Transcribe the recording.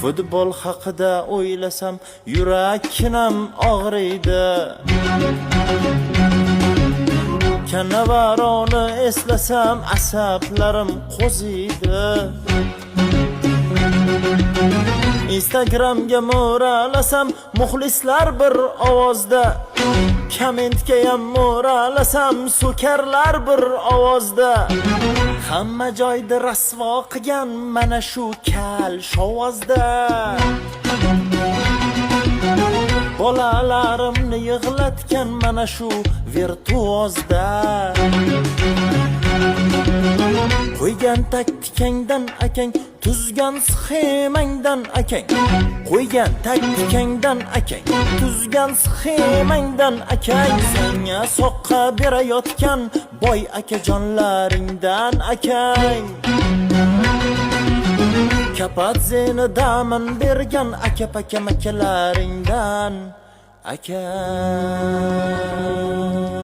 Futbol haqida o'ylasam yurakim og'riydi. Canavaroni eslasam asablarim qo'ziydi. Instagramga mo'ralasam muxlislar bir ovozda, kommentga ham mo'ralasam so'karlar bir ovozda. Hamma joyda rasvo qilgan mana shu kal shovozda. Bolalarimni yig'latgan mana shu virtuozda. Qo'ygan taktikangdan akang, tuzgan sxemangdan akang. Qo'ygan taktikangdan akang, tuzgan sxemangdan akang. Senga soqqa berayotgan boy akajonlaringdan akang. Kapadzeni damin bergan aka-paka makalaringdan akang.